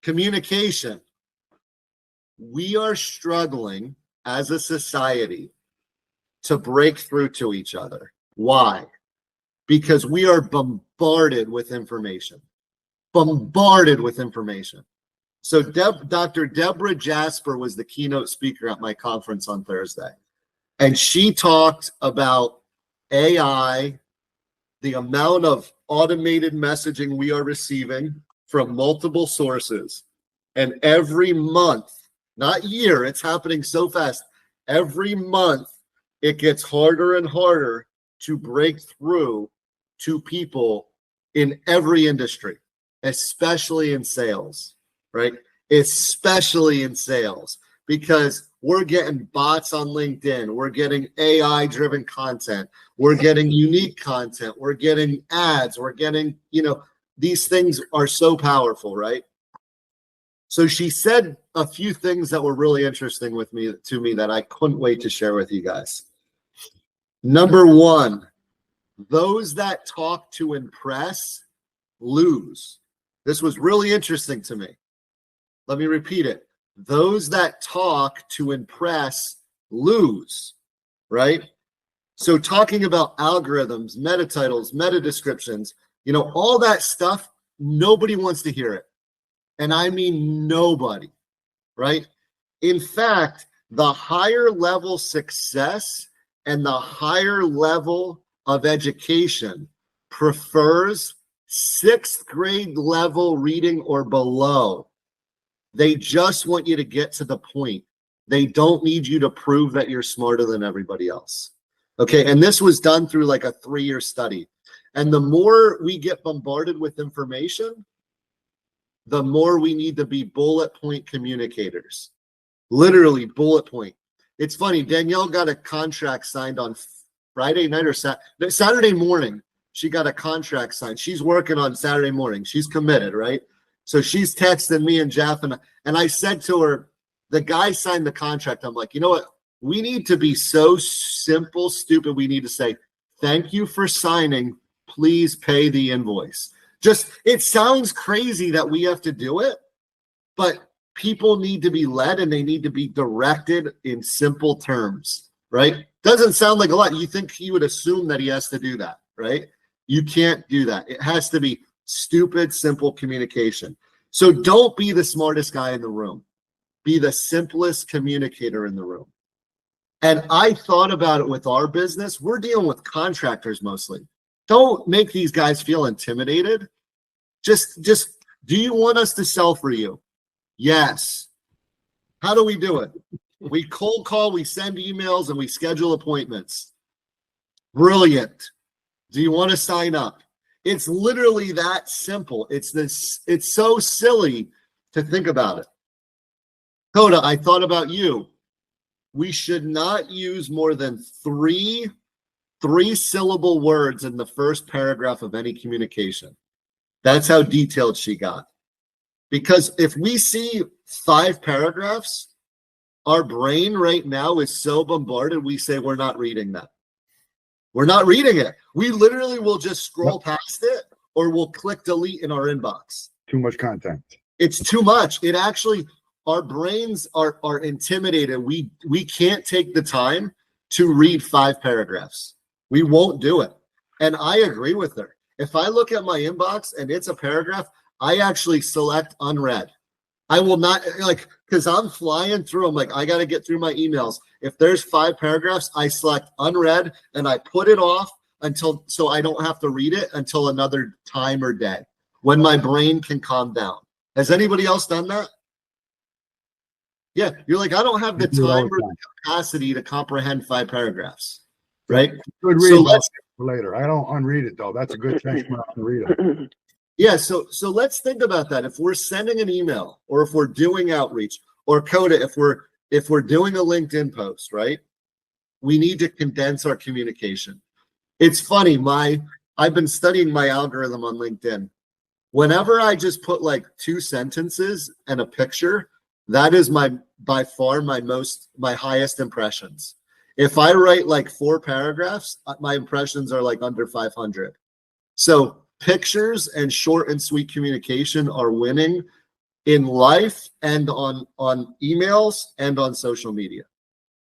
Communication. We are struggling as a society to break through to each other. Why? Because we are bombarded with information. Bombarded with information. So Dr. Deborah Jasper was the keynote speaker at my conference on Thursday. And she talked about AI, the amount of automated messaging we are receiving from multiple sources. And every month, not year, it's happening so fast. Every month, it gets harder and harder to break through to people in every industry, especially in sales, right? Especially in sales, because we're getting bots on LinkedIn. We're getting AI-driven content. We're getting unique content. We're getting ads. We're getting, these things are so powerful, right? So she said a few things that were really interesting to me that I couldn't wait to share with you guys. Number one, those that talk to impress lose. This was really interesting to me. Let me repeat it. Those that talk to impress lose, right? So talking about algorithms, meta titles, meta descriptions, all that stuff, nobody wants to hear it. And I mean nobody, right? In fact, the higher level success and the higher level of education prefers 6th grade level reading or below. They just want you to get to the point. They don't need you to prove that you're smarter than everybody else. Okay, and this was done through like a 3-year study. And the more we get bombarded with information, the more we need to be bullet point communicators. Literally bullet point. It's funny, Danielle got a contract signed on Friday night or Saturday morning. She got a contract signed. She's working on Saturday morning. She's committed, right? So she's texting me and Jeff, and I said to her, the guy signed the contract. I'm like, you know what? We need to be so simple, stupid. We need to say, thank you for signing. Please pay the invoice. It sounds crazy that we have to do it, but people need to be led and they need to be directed in simple terms, right? Doesn't sound like a lot. You think he would assume that he has to do that, right? You can't do that. It has to be stupid, simple communication. So don't be the smartest guy in the room. Be the simplest communicator in the room. And I thought about it with our business. We're dealing with contractors mostly. Don't make these guys feel intimidated. Just, do you want us to sell for you? Yes. How do we do it? We cold call, we send emails, and we schedule appointments. Brilliant. Do you want to sign up? It's literally that simple. It's so silly to think about it. Coda, I thought about you. We should not use more than three-syllable words in the first paragraph of any communication. That's how detailed she got. Because if we see 5 paragraphs, our brain right now is so bombarded, we say we're not reading that. We're not reading it. We literally will just scroll past it or we'll click delete in our inbox. Too much content. It's too much. It actually, our brains are intimidated. We can't take the time to read 5 paragraphs. We won't do it. And I agree with her. If I look at my inbox and it's a paragraph, I actually select unread. I will not, because I'm flying through. I'm like, I got to get through my emails. If there's 5 paragraphs, I select unread and I put it off so I don't have to read it until another time or day when my brain can calm down. Has anybody else done that? Yeah, you're like, I don't have the time or the capacity to comprehend 5 paragraphs, right? Good read later. I don't unread it though. That's a good thing to read it. Yeah, so let's think about that. If we're sending an email or if we're doing outreach, or Coda, if we're doing a LinkedIn post, right? We need to condense our communication. It's funny, I've been studying my algorithm on LinkedIn. Whenever I just put like 2 sentences and a picture, that is by far my highest impressions. If I write like 4 paragraphs, my impressions are like under 500. So pictures and short and sweet communication are winning in life and on emails and on social media.